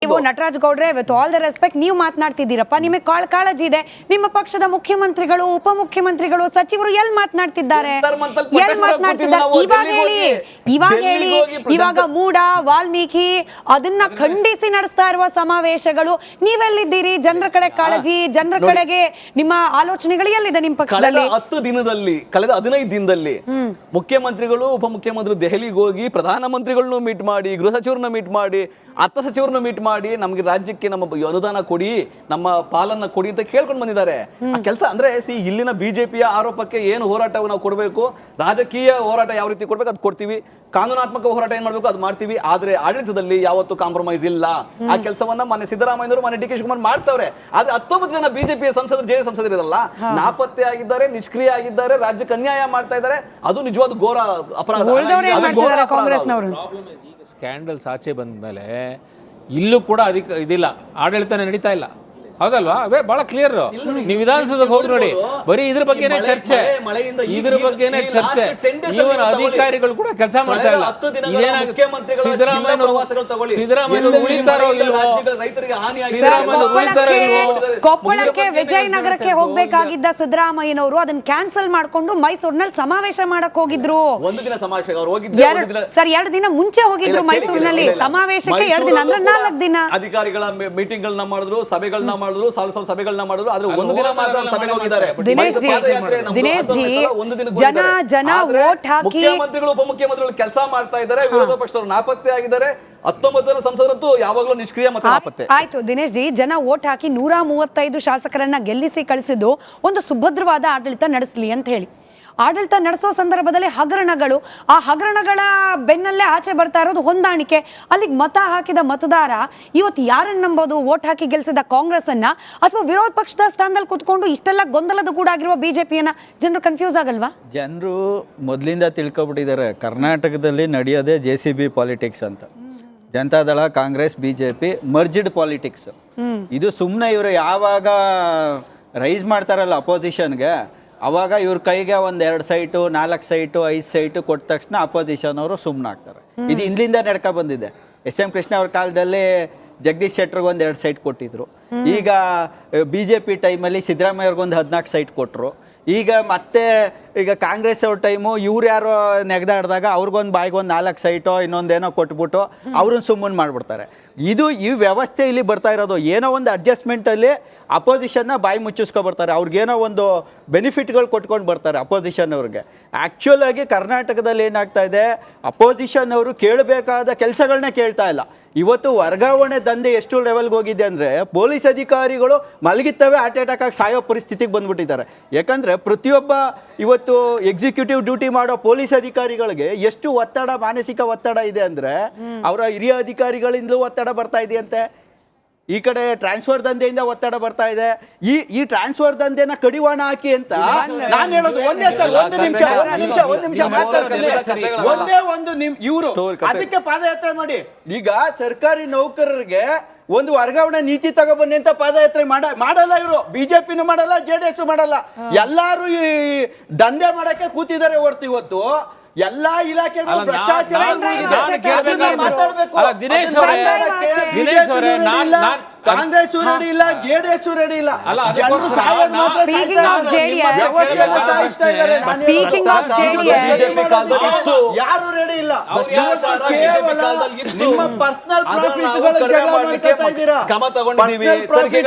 ನೀವು ನಟರಾಜ್ ಗೌಡ್ರೆ with all the respect ನೀವು ಮಾತನಾಡ್ತಿದ್ದೀರಪ್ಪ, ನಿಮಗೆ ಕಾಳಜಿ ಇದೆ. ನಿಮ್ಮ ಪಕ್ಷದ ಮುಖ್ಯಮಂತ್ರಿಗಳು, ಉಪಮುಖ್ಯಮಂತ್ರಿಗಳು, ಸಚಿವರು ಎಲ್ಲಿ ಮಾತನಾಡ್ತಿದ್ದಾರೆ? ಇವಾಗ ಹೇಳಿ. ಇವಾಗ ಮೂಡ, ವಾಲ್ಮೀಕಿ ಅದನ್ನ ಖಂಡಿಸಿ ನಡೆಸ್ತಾ ಇರುವ ಸಮಾವೇಶಗಳು, ನೀವೆಲ್ಲಿದ್ದೀರಿ? ಜನರ ಕಡೆ ಕಾಳಜಿ, ಜನರ ಕಡೆಗೆ ನಿಮ್ಮ ಆಲೋಚನೆಗಳು ಎಲ್ಲಿದೆ ನಿಮ್ಮ ಪಕ್ಷದಲ್ಲಿ? ಕಳೆದ 15 ದಿನದಲ್ಲಿ ಮುಖ್ಯಮಂತ್ರಿಗಳು, ಉಪಮುಖ್ಯಮಂತ್ರಿಗಳು ದೆಹಲಿಗೆ ಹೋಗಿ ಪ್ರಧಾನಮಂತ್ರಿಗಳನ್ನ ಮೀಟ್ ಮಾಡಿ, ಗೃಹ ಸಚಿವರನ್ನ ಮೀಟ್ ಮಾಡಿ, ಅರ್ಥ ಸಚಿವರನ್ನ ಮೀಟ್ ಮಾಡಿ, ನಮಗೆ ರಾಜ್ಯಕ್ಕೆ ನಮ್ಮ ಅನುದಾನ ಕೊಡಿ, ನಮ್ಮ ಪಾಲನ್ನ ಕೊಡಿ ಅಂತ ಕೇಳ್ಕೊಂಡು ಬಂದಿದ್ದಾರೆ. ಆ ಕೆಲಸ ಅಂದ್ರೆ ಇಲ್ಲಿನ ಬಿಜೆಪಿಯ ಆರೋಪಕ್ಕೆ ಏನು ಹೋರಾಟ ನಾವು ಕೊಡಬೇಕು, ರಾಜಕೀಯ ಹೋರಾಟ ಯಾವ ರೀತಿ ಕೊಡ್ಬೇಕು ಅದು ಕೊಡ್ತೀವಿ, ಕಾನೂನಾತ್ಮಕ ಹೋರಾಟ ಏನ್ ಮಾಡ್ಬೇಕು ಅದು ಮಾಡ್ತೀವಿ. ಆದ್ರೆ ಆಡಳಿತದಲ್ಲಿ ಯಾವತ್ತೂ ಕಾಂಪ್ರಮೈಸ್ ಇಲ್ಲ. ಆ ಕೆಲಸವನ್ನ ಮಾನ್ಯ ಸಿದ್ದರಾಮಯ್ಯನವರು, ಮಾನ್ಯ ಡಿ ಕೆ ಶಿವಕುಮಾರ್ ಮಾಡ್ತಾವ್ರೆ. ಆದ್ರೆ 19 ಜನ ಬಿಜೆಪಿಯ ಸಂಸದರು, ಜೆಡಿಎಸ್ ಸಂಸದರು ಇರಲ್ಲ, ನಾಪತ್ತೆ ಆಗಿದ್ದಾರೆ, ನಿಷ್ಕ್ರಿಯ ಆಗಿದ್ದಾರೆ, ರಾಜ್ಯಕ್ಕೆ ಅನ್ಯಾಯ ಮಾಡ್ತಾ ಇದ್ದಾರೆ. ಅದು ನಿಜವಾದ ಘೋರ ಅಪರಾಧ. ಸ್ಕ್ಯಾಂಡಲ್ಸ್ ಆಚೆ ಬಂದ ಮೇಲೆ ಇಲ್ಲೂ ಕೂಡ ಇದಿಲ್ಲ, ಆಡಳಿತನೇ ನಡೀತಾ ಇಲ್ಲ, ಹೌದಲ್ವಾ? ಬಹಳ ಕ್ಲಿಯರ್. ನೀವು ವಿಧಾನಸೌಧಕ್ಕೆ ಹೋಗಿ ನೋಡಿ, ಬರೀ ಇದ್ರ ಬಗ್ಗೆನೇ ಚರ್ಚೆ, ಇದ್ರ ಬಗ್ಗೆನೇ ಚರ್ಚೆ. ಇವರ ಅಧಿಕಾರಿಗಳು ಕೂಡ ಕೆಲಸ ಮಾಡ್ತಾ ಇಲ್ಲ. ಸಿದ್ದರಾಮಯ್ಯ ಉಳಿತಾರೋ ಇಲ್ವೋ? ಕೊಪ್ಪಳಕ್ಕೆ ವಿಜಯನಗರಕ್ಕೆ ಹೋಗ್ಬೇಕಾಗಿದ್ದ ಸಿದ್ದರಾಮಯ್ಯನವರು ಅದನ್ನ ಕ್ಯಾನ್ಸಲ್ ಮಾಡ್ಕೊಂಡು ಮೈಸೂರಿನಲ್ಲಿ ಸಮಾವೇಶ ಮಾಡಕ್ ಹೋಗಿದ್ರು. ಒಂದು ದಿನ ಸಮಾವೇಶ ಸರ್ 2 ದಿನ ಮುಂಚೆ ಹೋಗಿದ್ರು ಮೈಸೂರಿನಲ್ಲಿ ಸಮಾವೇಶಕ್ಕೆ. 2 ದಿನ ಅಂದ್ರೆ 4 ದಿನ ಅಧಿಕಾರಿಗಳ ಮೀಟಿಂಗ್ ಗಳನ್ನ ಮಾಡಿದ್ರು, ಸಭೆಗಳನ್ನ ಮಾಡಿದ್ರು, ಸಭೆಗಳನ್ನ ಮಾಡಿದ್ರು. ಆದ್ರೆ ಒಂದು ದಿನ ಮಾತ್ರ ಸಭೆಗೆ ಹೋಗಿದ್ದಾರೆ. ದಿನೇಶ್ ಜಿ, ಜನ ವೋಟ್ ಹಾಕಿ ಮುಖ್ಯಮಂತ್ರಿಗಳು, ಉಪಮುಖ್ಯಮಂತ್ರಿಗಳು ಕೆಲಸ ಮಾಡ್ತಾ ಇದ್ದಾರೆ, ವಿರೋಧ ಪಕ್ಷದವರು ನಾಪತ್ತೆ ಆಗಿದ್ದಾರೆ. 19 ಜನ ಸಂಸದರಂತೂ ಯಾವಾಗಲೂ ನಿಷ್ಕ್ರಿಯ ಮತ್ತು ನಾಪತ್ತೆ. ಆಯ್ತು ದಿನೇಶ್ ಜಿ, ಜನ ವೋಟ್ ಹಾಕಿ 135 ಶಾಸಕರನ್ನ ಗೆಲ್ಲಿಸಿ ಕಳಿಸಿದ್ದು ಒಂದು ಸುಭದ್ರವಾದ ಆಡಳಿತ ನಡೆಸಲಿ ಅಂತ ಹೇಳಿ. ಆಡಳಿತ ನಡೆಸೋ ಸಂದರ್ಭದಲ್ಲಿ ಹಗರಣಗಳು, ಆ ಹಗರಣಗಳ ಬೆನ್ನಲ್ಲೇ ಆಚೆ ಬರ್ತಾ ಇರೋದು ಹೊಂದಾಣಿಕೆ. ಅಲ್ಲಿಗೆ ಮತ ಹಾಕಿದ ಮತದಾರ ಇವತ್ತು ಯಾರನ್ನ ನಂಬೋದು? ವೋಟ್ ಹಾಕಿ ಗೆಲ್ಸಿದ ಕಾಂಗ್ರೆಸ್ ಅನ್ನ ಅಥವಾ ವಿರೋಧ ಪಕ್ಷದ ಸ್ಥಾನದಲ್ಲಿ ಕೂತ್ಕೊಂಡು ಇಷ್ಟೆಲ್ಲ ಗೊಂದಲದ ಗೂಡಾಗಿರುವ ಬಿಜೆಪಿಯನ್ನ? ಜನರು ಕನ್ಫ್ಯೂಸ್ ಆಗಲ್ವಾ? ಜನರು ಮೊದಲಿಂದ ತಿಳ್ಕೊಬಿಟ್ಟಿದ್ದಾರೆ, ಕರ್ನಾಟಕದಲ್ಲಿ ನಡೆಯೋದೇ JCB ಪಾಲಿಟಿಕ್ಸ್ ಅಂತ. Janata Dal, Congress, BJP merged politics. ಇದು ಸುಮ್ಮನೆ ಇವರು ಯಾವಾಗ ರೈಸ್ ಮಾಡ್ತಾರಲ್ಲ ಅಪೋಸಿಷನ್ಗೆ, ಅವಾಗ ಇವ್ರ ಕೈಗೆ 1-2 ಸೈಟು, 4 ಸೈಟು, 5 ಸೈಟು ಕೊಟ್ಟ ತಕ್ಷಣ ಅಪೋಸಿಷನ್ ಅವರು ಸುಮ್ಮನಾಗ್ತಾರೆ. ಇದು ಹಿಂದಿಂದ ನಡ್ಕೊ ಬಂದಿದೆ. SM ಕೃಷ್ಣ ಅವ್ರ ಕಾಲದಲ್ಲಿ ಜಗದೀಶ್ ಶೆಟ್ಟರ್ಗೆ 1-2 ಸೈಟ್ ಕೊಟ್ಟಿದ್ರು. ಈಗ BJP ಟೈಮಲ್ಲಿ ಸಿದ್ದರಾಮಯ್ಯವ್ರಿಗೊಂದು 14 ಸೈಟ್ ಕೊಟ್ಟರು. ಈಗ ಕಾಂಗ್ರೆಸ್ ಅವ್ರ ಟೈಮು ಇವ್ರು ಯಾರೋ ನೆಗೆದಾಡಿದಾಗ ಅವ್ರಿಗೊಂದು ಬಾಯಿಗೊಂದು 4 ಸೈಟೋ ಇನ್ನೊಂದೇನೋ ಕೊಟ್ಬಿಟ್ಟು ಅವ್ರನ್ನ ಸುಮ್ಮನೆ ಮಾಡಿಬಿಡ್ತಾರೆ. ಈ ವ್ಯವಸ್ಥೆ ಇಲ್ಲಿ ಬರ್ತಾ ಇರೋದು. ಏನೋ ಒಂದು ಅಡ್ಜಸ್ಟ್ಮೆಂಟಲ್ಲಿ ಅಪೋಸಿಷನ್ನ ಬಾಯಿ ಮುಚ್ಚಿಸ್ಕೊಬರ್ತಾರೆ. ಅವ್ರಿಗೇನೋ ಒಂದು ಬೆನಿಫಿಟ್ಗಳು ಕೊಟ್ಕೊಂಡು ಬರ್ತಾರೆ ಅಪೋಸಿಷನ್ ಅವ್ರಿಗೆ. ಆ್ಯಕ್ಚುಲ್ ಆಗಿ ಕರ್ನಾಟಕದಲ್ಲಿ ಏನಾಗ್ತಾ ಇದೆ, ಅಪೋಸಿಷನ್ ಅವರು ಕೇಳಬೇಕಾದ ಕೆಲಸಗಳನ್ನೇ ಕೇಳ್ತಾ ಇಲ್ಲ. ಇವತ್ತು ವರ್ಗಾವಣೆ ದಂಧೆ ಎಷ್ಟು ಲೆವೆಲ್ಗೆ ಹೋಗಿದೆ ಅಂದರೆ, ಪೊಲೀಸ್ ಅಧಿಕಾರಿಗಳು ಮಲಗಿತ್ತವೆ ಹಾರ್ಟ್ ಅಟ್ಯಾಕ್ ಆಗಿ ಸಾಯೋ ಪರಿಸ್ಥಿತಿಗೆ ಬಂದ್ಬಿಟ್ಟಿದ್ದಾರೆ. ಯಾಕಂದರೆ ಪ್ರತಿಯೊಬ್ಬ ಇವತ್ತು ಎಕ್ಸಿಕ್ಯೂಟಿವ್ ಡ್ಯೂಟಿ ಮಾಡೋ ಪೊಲೀಸ್ ಅಧಿಕಾರಿಗಳಿಗೆ ಎಷ್ಟು ಒತ್ತಡ, ಮಾನಸಿಕ ಒತ್ತಡ ಇದೆ ಅಂದರೆ, ಅವರ ಹಿರಿಯ ಅಧಿಕಾರಿಗಳಿಂದಲೂ ಒತ್ತಡ ಬರ್ತಾ ಇದೆಯಂತೆ. ಈ ಕಡೆ ಟ್ರಾನ್ಸ್ಫರ್ ದಂಧೆಯಿಂದ ಒತ್ತಡ ಬರ್ತಾ ಇದೆ. ಈ ಟ್ರಾನ್ಸ್ಫರ್ ದಂಧೆನ ಕಡಿವಾಣ ಹಾಕಿ ಅಂತ ನಾನು ಹೇಳೋದು. ಇವರು ಅದಕ್ಕೆ ಪಾದಯಾತ್ರೆ ಮಾಡಿ. ಈಗ ಸರ್ಕಾರಿ ನೌಕರರಿಗೆ ಒಂದು ವರ್ಗಾವಣೆ ನೀತಿ ತಗೊಬನ್ನಿ ಅಂತ ಪಾದಯಾತ್ರೆ ಮಾಡಲ್ಲ ಇವರು. ಬಿಜೆಪಿನೂ ಮಾಡಲ್ಲ, JDS ಮಾಡಲ್ಲ. ಎಲ್ಲಾರು ಈ ದಂಧೆ ಮಾಡಕ್ಕೆ ಕೂತಿದ್ದಾರೆ ಹೊರತು ಇವತ್ತು ಎಲ್ಲಾ ಇಲಾಖೆಗಳು ಭ್ರಷ್ಟಾಚಾರ ಕಾಂಗ್ರೆಸ್ ರೆಡಿ ಇಲ್ಲ, JDS ರೆಡಿ ಇಲ್ಲ. ಯಾರು ರೆಡಿ ಇಲ್ಲ. ನಿಮ್ಮ ಪರ್ಸನಲ್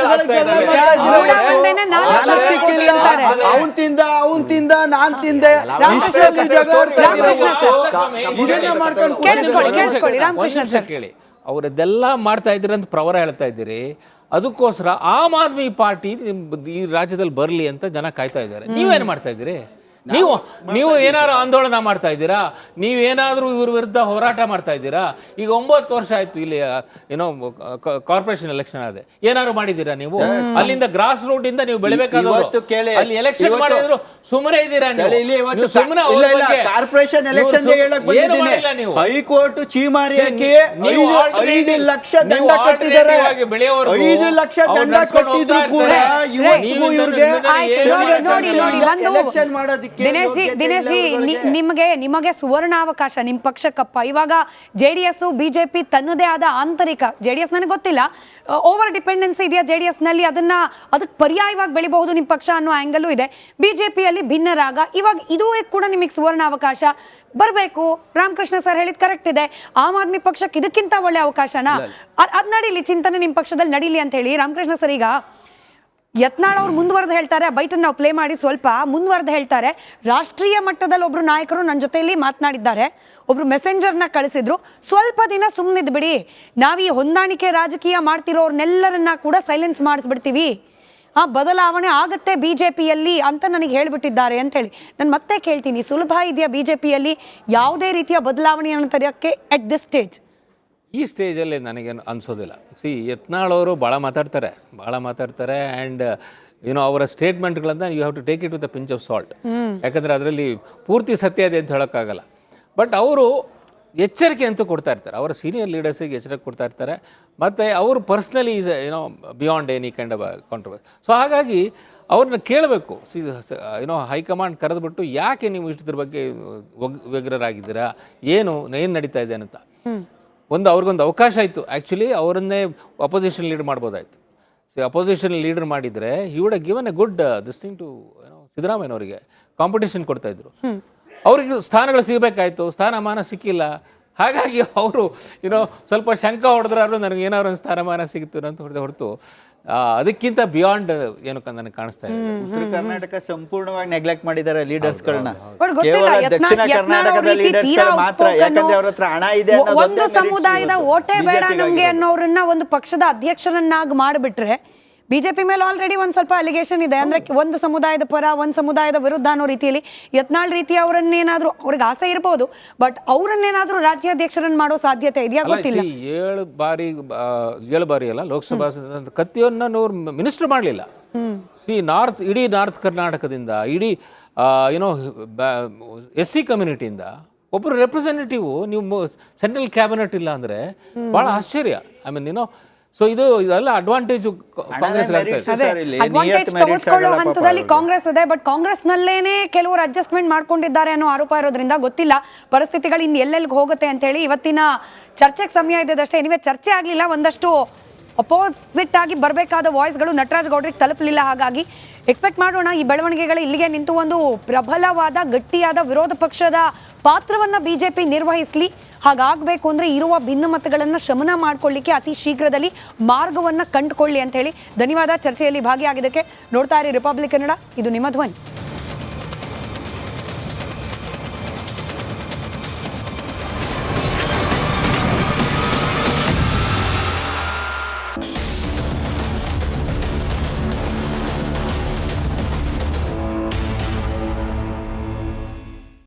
ಅವನ್ ತಿಂದ ನಾನ್ ತಿಂದೆ ಕೇಳಿ. ಅವರದ್ದೆಲ್ಲ ಮಾಡ್ತಾ ಇದ್ದೀರಿ ಅಂತ ಪ್ರವರ ಹೇಳ್ತಾ ಇದ್ದೀರಿ. ಅದಕ್ಕೋಸ್ಕರ ಆಮ್ ಆದ್ಮಿ ಪಾರ್ಟಿ ಈ ರಾಜ್ಯದಲ್ಲಿ ಬರಲಿ ಅಂತ ಜನ ಕಾಯ್ತಾ ಇದ್ದಾರೆ. ನೀವೇನು ಮಾಡ್ತಾ ಇದ್ದೀರಿ? ನೀವು ಏನಾದ್ರು ಆಂದೋಲನ ಮಾಡ್ತಾ ಇದ್ದೀರಾ? ನೀವೇನಾದ್ರೂ ಇವ್ರ ವಿರುದ್ಧ ಹೋರಾಟ ಮಾಡ್ತಾ ಇದ್ದೀರಾ? ಈಗ 9 ವರ್ಷ ಆಯ್ತು ಇಲ್ಲಿ ಏನೋ ಕಾರ್ಪೊರೇಷನ್ ಎಲೆಕ್ಷನ್ ಆದೆ. ಏನಾದ್ರು ಮಾಡಿದ್ದೀರಾ ನೀವು? ಅಲ್ಲಿಂದ ಗ್ರಾಸ್ ರೂಟ್ ಇಂದ ನೀವು ಬೆಳಿಬೇಕಾದವರು ಅಲ್ಲಿ ಎಲೆಕ್ಷನ್ ಮಾಡಿದ್ರು ಸುಮ್ಮನೆ ಇದ್ದೀರಾ ನೀವು? ಸುಮ್ಮನೆ ಕಾರ್ಪೊರೇಷನ್ ಎಲೆಕ್ಷನ್ ಹೈಕೋರ್ಟ್ ಚೀಮಾರಿ 5 ಲಕ್ಷ ದಂಡ ಕಟ್ಟಿದ್ದಾರೆ. 5 ಲಕ್ಷ ದಂಡ ಕಟ್ಟಿದ್ರು ಕೂಡ ಎಲೆಕ್ಷನ್ ಮಾಡೋದಕ್ಕೆ ದಿನೇಶ್ ಜಿ ನಿಮಗೆ ಸುವರ್ಣಾವಕಾಶ ನಿಮ್ಮ ಪಕ್ಷಕ್ಕಪ್ಪ. ಇವಾಗ JDS ಬಿಜೆಪಿ ತನ್ನದೇ ಆದ ಆಂತರಿಕ, JDS ನನಗೆ ಗೊತ್ತಿಲ್ಲ, ಓವರ್ ಡಿಪೆಂಡೆನ್ಸಿ ಇದೆಯಾ JDS ನಲ್ಲಿ, ಅದಕ್ಕೆ ಪರ್ಯಾಯವಾಗಿ ಬೆಳಿಬಹುದು ನಿಮ್ಮ ಪಕ್ಷ ಅನ್ನೋ ಆಂಗಲ್ ಇದೆ. ಬಿಜೆಪಿಯಲ್ಲಿ ಭಿನ್ನರಾಗ, ಇವಾಗ ಇದು ಕೂಡ ನಿಮಗೆ ಸುವರ್ಣಾವಕಾಶ ಬರಬೇಕು. ರಾಮಕೃಷ್ಣ ಸರ್ ಹೇಳಿದ್ ಕರೆಕ್ಟ್ ಇದೆ. ಆಮ್ ಆದ್ಮಿ ಪಕ್ಷಕ್ಕೆ ಇದಕ್ಕಿಂತ ಒಳ್ಳೆ ಅವಕಾಶನಾ? ಅದ್ ನಡೀಲಿ, ಚಿಂತನೆ ನಿಮ್ಮ ಪಕ್ಷದಲ್ಲಿ ನಡೀಲಿ ಅಂತ ಹೇಳಿ ರಾಮಕೃಷ್ಣ ಸರ್. ಈಗ ಯತ್ನಾಳ್ ಅವ್ರು ಮುಂದುವರೆದು ಹೇಳ್ತಾರೆ, ಬೈಟನ್ ನಾವು ಪ್ಲೇ ಮಾಡಿ ಸ್ವಲ್ಪ ಮುಂದುವರೆದು ಹೇಳ್ತಾರೆ, ರಾಷ್ಟ್ರೀಯ ಮಟ್ಟದಲ್ಲಿ ಒಬ್ರು ನಾಯಕರು ನನ್ನ ಜೊತೆಯಲ್ಲಿ ಮಾತನಾಡಿದ್ದಾರೆ, ಒಬ್ರು ಮೆಸೆಂಜರ್ನ ಕಳಿಸಿದ್ರು, ಸ್ವಲ್ಪ ದಿನ ಸುಮ್ಮನಿದ್ ಬಿಡಿ, ನಾವು ಈ ಹೊಂದಾಣಿಕೆ ರಾಜಕೀಯ ಮಾಡ್ತಿರೋರ್ನೆಲ್ಲರನ್ನ ಕೂಡ ಸೈಲೆನ್ಸ್ ಮಾಡಿಸ್ಬಿಡ್ತೀವಿ, ಬದಲಾವಣೆ ಆಗತ್ತೆ ಬಿಜೆಪಿಯಲ್ಲಿ ಅಂತ ನನಗೆ ಹೇಳ್ಬಿಟ್ಟಿದ್ದಾರೆ ಅಂತ ಹೇಳಿ. ನಾನು ಮತ್ತೆ ಕೇಳ್ತೀನಿ, ಸುಲಭ ಇದೆಯಾ ಬಿಜೆಪಿಯಲ್ಲಿ ಯಾವುದೇ ರೀತಿಯ ಬದಲಾವಣೆಯನ್ನು ತರೆಯೋಕ್ಕೆ ಎಟ್ ದಿಸ್ ಸ್ಟೇಜ್? ಈ ಸ್ಟೇಜಲ್ಲಿ ನನಗೇನು ಅನಿಸೋದಿಲ್ಲ. ಯತ್ನಾಳ್ ಅವರು ಭಾಳ ಮಾತಾಡ್ತಾರೆ ಆ್ಯಂಡ್ ಅವರ ಸ್ಟೇಟ್ಮೆಂಟ್ಗಳನ್ನು you have to take it with a pinch of salt. ಯಾಕಂದರೆ ಅದರಲ್ಲಿ ಪೂರ್ತಿ ಸತ್ಯ ಇದೆ ಅಂತ ಹೇಳೋಕ್ಕಾಗಲ್ಲ. ಬಟ್ ಅವರು ಎಚ್ಚರಿಕೆ ಅಂತೂ ಕೊಡ್ತಾ ಇರ್ತಾರೆ, ಅವರ ಸೀನಿಯರ್ ಲೀಡರ್ಸಿಗೆ ಎಚ್ಚರಿಕೆ ಕೊಡ್ತಾ ಇರ್ತಾರೆ, ಮತ್ತು ಅವರು personally is beyond any kind of controversy. So ಹಾಗಾಗಿ ಅವ್ರನ್ನ ಕೇಳಬೇಕು. ಹೈಕಮಾಂಡ್ ಕರೆದುಬಿಟ್ಟು ಯಾಕೆ ನೀವು ಇಷ್ಟದ್ರ ಬಗ್ಗೆ ವ್ಯಗ್ರರಾಗಿದ್ದೀರಾ, ಏನು ನಡೀತಾ ಇದೆ ಅಂತ ಅವ್ರಿಗೊಂದು ಅವಕಾಶ ಇತ್ತು. ಆ್ಯಕ್ಚುಲಿ ಅವರನ್ನೇ ಅಪೋಸಿಷನ್ ಲೀಡರ್ ಮಾಡ್ಬೋದಾಯ್ತು. ಅಪೋಸಿಷನ್ ಲೀಡರ್ ಮಾಡಿದರೆ he would have given a good this thing to ಸಿದ್ದರಾಮಯ್ಯನವರಿಗೆ ಕಾಂಪಿಟೇಷನ್ ಕೊಡ್ತಾಯಿದ್ರು. ಅವ್ರಿಗೆ ಸ್ಥಾನಗಳು ಸಿಗಬೇಕಾಯ್ತು, ಸ್ಥಾನಮಾನ ಸಿಕ್ಕಿಲ್ಲ. ಹಾಗಾಗಿ ಅವರು ಸ್ವಲ್ಪ ಶಂಕ ಹೊಡೆದ್ರಾದ್ರು ನನಗೆ ಏನಾದ್ರು ಒಂದು ಸ್ಥಾನಮಾನ ಸಿಗುತ್ತೆ ಅಂತ ಹೊರತು ಅದಕ್ಕಿಂತ ಬಿಯಾಂಡ್ ಏನು ನನಗೆ ಕಾಣಿಸ್ತಾ ಇದೆ. ಉತ್ತರ ಕರ್ನಾಟಕ ಸಂಪೂರ್ಣವಾಗಿ ನೆಗ್ಲೆಕ್ಟ್ ಮಾಡಿದ್ದಾರೆ ಲೀಡರ್ಸ್ಗಳನ್ನ. ಗೊತ್ತಿಲ್ಲ, ಕೇವಲ ದಕ್ಷಿಣ ಕರ್ನಾಟಕದ ಲೀಡರ್ಸ್ಗಳು ಮಾತ್ರ, ಯಾಕಂದ್ರೆ ಅವ್ರ ಹತ್ರ ಹಣ ಇದೆ, ಒಂದು ಸಮುದಾಯದ ಓಟೇ ಬೇಡ ನಮ್ಗೆ ಅನ್ನೋರನ್ನ ಒಂದು ಪಕ್ಷದ ಅಧ್ಯಕ್ಷರನ್ನಾಗಿ ಮಾಡಿಬಿಟ್ರೆ, ಬಿಜೆಪಿ ಮೇಲೆ ಆಲ್ರೆಡಿ ಒಂದ್ ಸ್ವಲ್ಪ ಅಲಿಗೇಷನ್ ಇದೆ, ಅಂದ್ರೆ ಒಂದು ಸಮುದಾಯದ ಪರ ಒಂದು ಸಮುದಾಯದ ವಿರುದ್ಧ ಅನ್ನೋ ರೀತಿಯಲ್ಲಿ. ಯತ್ನಾಳ್ ರೀತಿ ಅವರನ್ನೇನಾದ್ರೂ, ಅವ್ರಿಗೆ ಆಸೆ ಇರಬಹುದು, ಬಟ್ ಅವರನ್ನೇನಾದ್ರೂ ರಾಜ್ಯಾಧ್ಯಕ್ಷರನ್ನ ಮಾಡೋ ಸಾಧ್ಯತೆ ಇದೆಯಾ ಗೊತ್ತಿಲ್ಲ. 7 ಬಾರಿ ಅಲ್ಲ ಲೋಕಸಭಾ ಕತ್ತಿಯನ್ನು ಮಿನಿಸ್ಟರ್ ಮಾಡಲಿಲ್ಲ. ಇಡೀ ನಾರ್ತ್ ಕರ್ನಾಟಕದಿಂದ, ಇಡೀ SC ಕಮ್ಯುನಿಟಿಯಿಂದ ಒಬ್ಬರು ರೆಪ್ರೆಸೆಂಟೇಟಿವ್ ನೀವು ಸೆಂಟ್ರಲ್ ಕ್ಯಾಬಿನೆಟ್ ಇಲ್ಲ ಅಂದ್ರೆ ಬಹಳ ಆಶ್ಚರ್ಯ. ಐ ಮೀನ್ ಸೊ ಇದೆಲ್ಲ ಅಡ್ವಾಂಟೇಜ್ ಕಾಂಗ್ರೆಸ್ ಹಂತದಲ್ಲಿ ಕಾಂಗ್ರೆಸ್ ಇದೆ. ಬಟ್ ಕಾಂಗ್ರೆಸ್ ನಲ್ಲೇನೆ ಕೆಲವರು ಅಡ್ಜಸ್ಟ್ಮೆಂಟ್ ಮಾಡ್ಕೊಂಡಿದ್ದಾರೆ ಅನ್ನೋ ಆರೋಪ ಇರೋದ್ರಿಂದ ಗೊತ್ತಿಲ್ಲ ಪರಿಸ್ಥಿತಿಗಳು ಇನ್ನು ಎಲ್ಲೆಲ್ಲಿಗೆ ಹೋಗುತ್ತೆ ಅಂತ ಹೇಳಿ. ಇವತ್ತಿನ ಚರ್ಚೆಗೆ ಸಮಯ ಇದೆ ಅಷ್ಟೇ. ಎನಿವೆ ಚರ್ಚೆ ಆಗಲಿಲ್ಲ, ಒಂದಷ್ಟು ಅಪೋಸಿಟ್ ಆಗಿ ಬರಬೇಕಾದ ವಾಯ್ಸ್ಗಳು ನಟರಾಜ್ ಗೌಡ್ರಿಗೆ ತಲುಪಲಿಲ್ಲ. ಹಾಗಾಗಿ ಎಕ್ಸ್ಪೆಕ್ಟ್ ಮಾಡೋಣ ಈ ಬೆಳವಣಿಗೆಗಳು ಇಲ್ಲಿಗೆ ನಿಂತು ಒಂದು ಪ್ರಬಲವಾದ ಗಟ್ಟಿಯಾದ ವಿರೋಧ ಪಕ್ಷದ ಪಾತ್ರವನ್ನ ಬಿಜೆಪಿ ನಿರ್ವಹಿಸಲಿ. ಹಾಗಾಗಬೇಕು ಅಂದರೆ ಇರುವ ಭಿನ್ನಮತಗಳನ್ನು ಶಮನ ಮಾಡ್ಕೊಳ್ಳಿಕ್ಕೆ ಅತಿ ಶೀಘ್ರದಲ್ಲಿ ಮಾರ್ಗವನ್ನು ಕಂಡುಕೊಳ್ಳಿ ಅಂತ ಹೇಳಿ ಧನ್ಯವಾದ. ಚರ್ಚೆಯಲ್ಲಿ ಭಾಗಿಯಾಗಿದ್ದಕ್ಕೆ. ನೋಡ್ತಾ ಇರಿ ರಿಪಬ್ಲಿಕ್ ಕನ್ನಡ, ಇದು ನಿಮ್ಮ ಧ್ವನಿ.